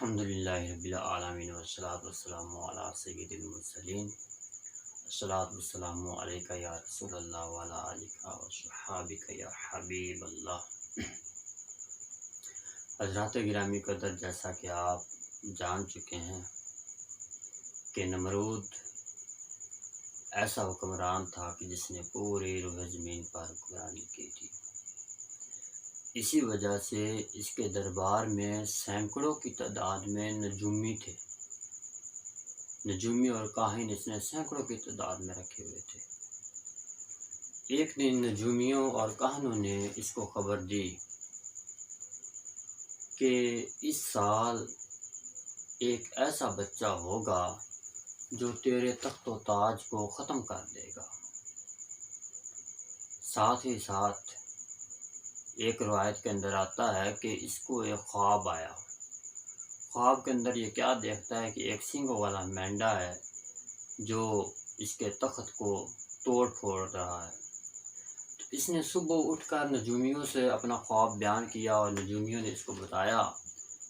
الحمدللہ رب العالمین والصلاة والسلام علی سید المرسلین الصلاۃ والسلام علیکہ یا رسول اللہ وعلی آلہ وصحابہ یا حبیب اللہ۔ حضرات گرامی قدر، جیسا کہ آپ جان چکے ہیں کہ نمرود ایسا حکمران تھا کہ جس نے پوری روح زمین پر حکمرانی کی تھی۔ اسی وجہ سے اس کے دربار میں سینکڑوں کی تعداد میں نجومی تھے، نجومی اور کاہن اس نے سینکڑوں کی تعداد میں رکھے ہوئے تھے۔ ایک دن نجومیوں اور کاہنوں نے اس کو خبر دی کہ اس سال ایک ایسا بچہ ہوگا جو تیرے تخت و تاج کو ختم کر دے گا۔ ساتھ ہی ساتھ ایک روایت کے اندر آتا ہے کہ اس کو ایک خواب آیا۔ خواب کے اندر یہ کیا دیکھتا ہے کہ ایک سینگوں والا مینڈا ہے جو اس کے تخت کو توڑ پھوڑ رہا ہے۔ تو اس نے صبح اٹھ کر نجومیوں سے اپنا خواب بیان کیا اور نجومیوں نے اس کو بتایا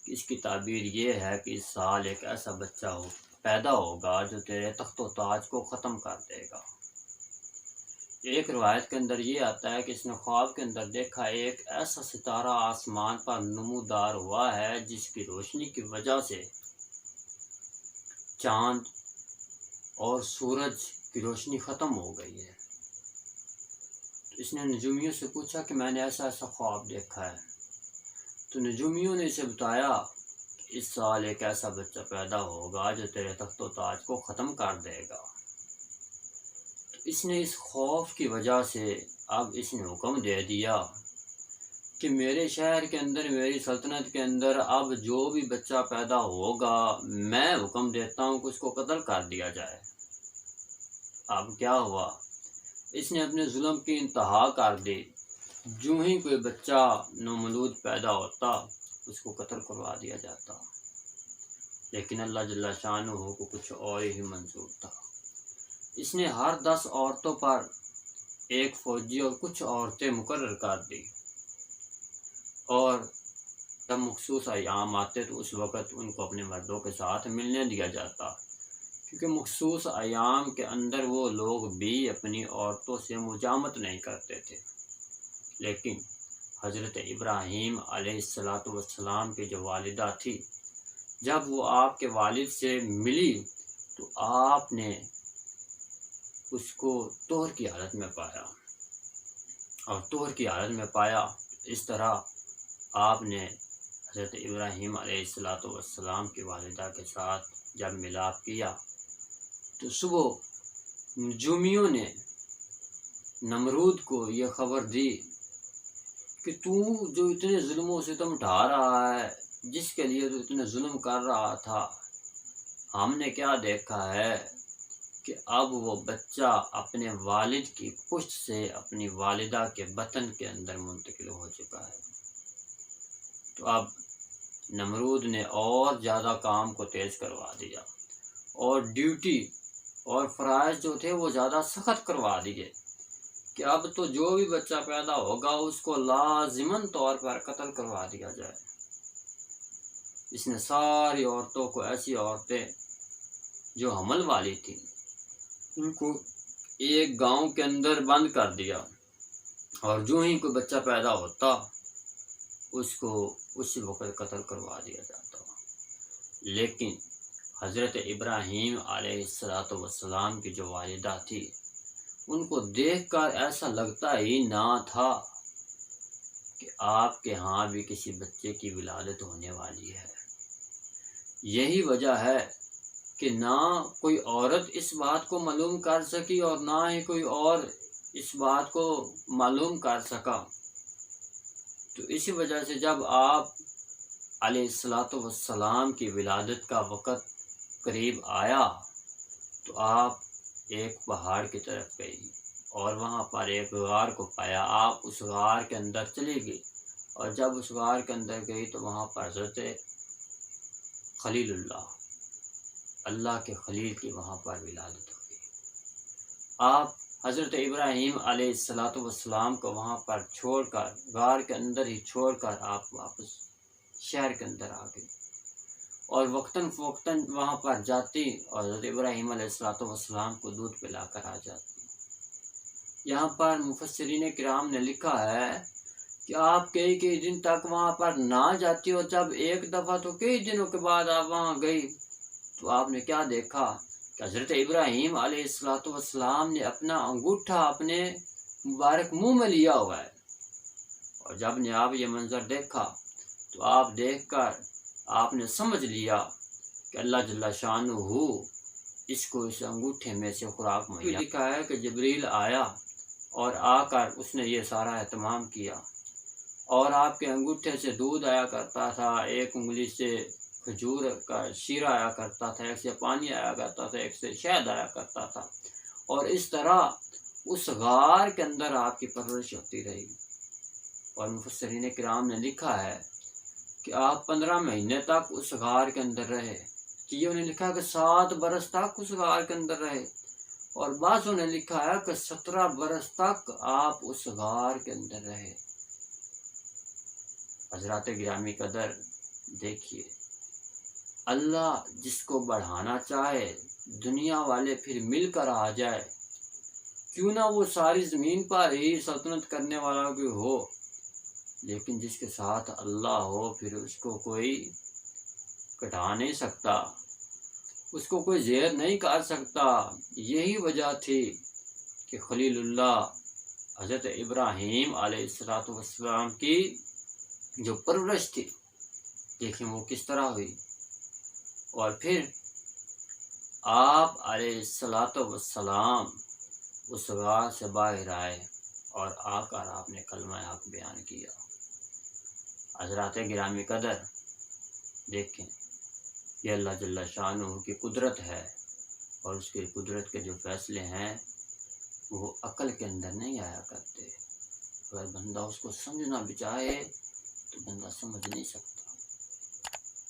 کہ اس کی تعبیر یہ ہے کہ اس سال ایک ایسا بچہ پیدا ہوگا جو تیرے تخت و تاج کو ختم کر دے گا۔ ایک روایت کے اندر یہ آتا ہے کہ اس نے خواب کے اندر دیکھا ایک ایسا ستارہ آسمان پر نمودار ہوا ہے جس کی روشنی کی وجہ سے چاند اور سورج کی روشنی ختم ہو گئی ہے۔ تو اس نے نجومیوں سے پوچھا کہ میں نے ایسا خواب دیکھا ہے۔ تو نجومیوں نے اسے بتایا کہ اس سال ایک ایسا بچہ پیدا ہوگا جو تیرے تخت و تاج کو ختم کر دے گا۔ اس نے اس خوف کی وجہ سے اب اس نے حکم دے دیا کہ میرے شہر کے اندر، میری سلطنت کے اندر اب جو بھی بچہ پیدا ہوگا میں حکم دیتا ہوں کہ اس کو قتل کر دیا جائے۔ اب کیا ہوا، اس نے اپنے ظلم کی انتہا کر دی۔ جو ہی کوئی بچہ نومولود پیدا ہوتا اس کو قتل کروا دیا جاتا، لیکن اللہ جل شانہ کو کچھ اور ہی منظور تھا۔ اس نے ہر 10 عورتوں پر ایک فوجی اور کچھ عورتیں مقرر کر دی، اور جب مخصوص ایام آتے تو اس وقت ان کو اپنے مردوں کے ساتھ ملنے دیا جاتا، کیونکہ مخصوص ایام کے اندر وہ لوگ بھی اپنی عورتوں سے مجامت نہیں کرتے تھے۔ لیکن حضرت ابراہیم علیہ السلام کی جو والدہ تھی، جب وہ آپ کے والد سے ملی تو آپ نے اس کو طہر کی حالت میں پایا، اور طہر کی حالت میں پایا اس طرح آپ نے حضرت ابراہیم علیہ السلام کی والدہ کے ساتھ جب ملاپ کیا تو صبح نجومیوں نے نمرود کو یہ خبر دی کہ تو جو اتنے ظلم و ستم ڈھا رہا ہے، جس کے لیے تو اتنے ظلم کر رہا تھا، ہم نے کیا دیکھا ہے کہ اب وہ بچہ اپنے والد کی پشت سے اپنی والدہ کے بطن کے اندر منتقل ہو چکا ہے۔ تو اب نمرود نے اور زیادہ کام کو تیز کروا دیا، اور ڈیوٹی اور فرائض جو تھے وہ زیادہ سخت کروا دیے کہ اب تو جو بھی بچہ پیدا ہوگا اس کو لازماً طور پر قتل کروا دیا جائے۔ اس نے ساری عورتوں کو، ایسی عورتیں جو حمل والی تھیں، ان کو ایک گاؤں کے اندر بند کر دیا، اور جو ہی کوئی بچہ پیدا ہوتا اس کو اسی وقت قتل کروا دیا جاتا۔ لیکن حضرت ابراہیم علیہ السلام کی جو والدہ تھی، ان کو دیکھ کر ایسا لگتا ہی نہ تھا کہ آپ کے ہاں بھی کسی بچے کی ولادت ہونے والی ہے۔ یہی وجہ ہے کہ نہ کوئی عورت اس بات کو معلوم کر سکی اور نہ ہی کوئی اور اس بات کو معلوم کر سکا۔ تو اسی وجہ سے جب آپ علیہ السلام کی ولادت کا وقت قریب آیا تو آپ ایک پہاڑ کی طرف گئی اور وہاں پر ایک غار کو پایا۔ آپ اس غار کے اندر چلی گئی، اور جب اس غار کے اندر گئی تو وہاں پر حضرت خلیل اللہ کے خلیل کی وہاں پر ولادت ہو گئی۔ آپ حضرت ابراہیم علیہ السلام کو وہاں پر چھوڑ کر، غار کے اندر ہی چھوڑ کر آپ واپس شہر کے اندر آ گئے، اور وقتاً فوقتاً وہاں پر جاتی اور حضرت ابراہیم علیہ السلام کو دودھ پلا کر آ جاتی۔ یہاں پر مفسرین کرام نے لکھا ہے کہ آپ کئی دن تک وہاں پر نہ جاتی، اور جب ایک دفعہ تو کئی دنوں کے بعد آپ وہاں گئی تو آپ نے کیا دیکھا کہ حضرت ابراہیم علیہ السلام نے اپنا انگوٹھا اپنے مبارک منہ میں لیا ہوا ہے۔ اور جب نے آپ یہ منظر دیکھا تو آپ دیکھ کر آپ نے سمجھ لیا کہ اللہ جل شانہ اس کو اس انگوٹھے میں سے خوراک مہیا۔ لکھا ہے کہ جبریل آیا اور آ کر اس نے یہ سارا اہتمام کیا، اور آپ کے انگوٹھے سے دودھ آیا کرتا تھا، ایک انگلی سے کھجور کا شیرہ آیا کرتا تھا، ایک سے پانی آیا کرتا تھا، ایک سے شہد آیا کرتا تھا، اور اس طرح اس غار کے اندر آپ کی پرورش ہوتی رہی۔ اور مفسرین کرام نے لکھا ہے کہ آپ 15 مہینے تک اس غار کے اندر رہے، کیوں نے لکھا کہ 7 برس تک اس غار کے اندر رہے، اور بعضوں نے لکھا ہے کہ 17 برس تک آپ اس غار کے اندر رہے۔ حضرات گرامی قدر، دیکھیے اللہ جس کو بڑھانا چاہے دنیا والے پھر مل کر آ جائے، کیوں نہ وہ ساری زمین پر ہی سلطنت کرنے والا کوئی ہو، لیکن جس کے ساتھ اللہ ہو پھر اس کو کوئی کٹا نہیں سکتا، اس کو کوئی زیر نہیں کر سکتا۔ یہی وجہ تھی کہ خلیل اللہ حضرت ابراہیم علیہ السلام کی جو پرورش تھی، دیکھیں وہ کس طرح ہوئی، اور پھر آپ علیہ السلام اس غار سے باہر آئے اور آ کر آپ نے کلمہ حق بیان کیا۔ حضرات گرامی قدر، دیکھیں یہ اللہ جل شانہ کی قدرت ہے، اور اس کی قدرت کے جو فیصلے ہیں وہ عقل کے اندر نہیں آیا کرتے۔ اگر بندہ اس کو سمجھنا بھی چاہے تو بندہ سمجھ نہیں سکتا۔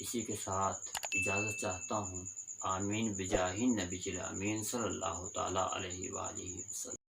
اسی کے ساتھ اجازت چاہتا ہوں۔ آمین بجاہ نبی الامین صلی اللہ تعالی علیہ وآلہ وسلم۔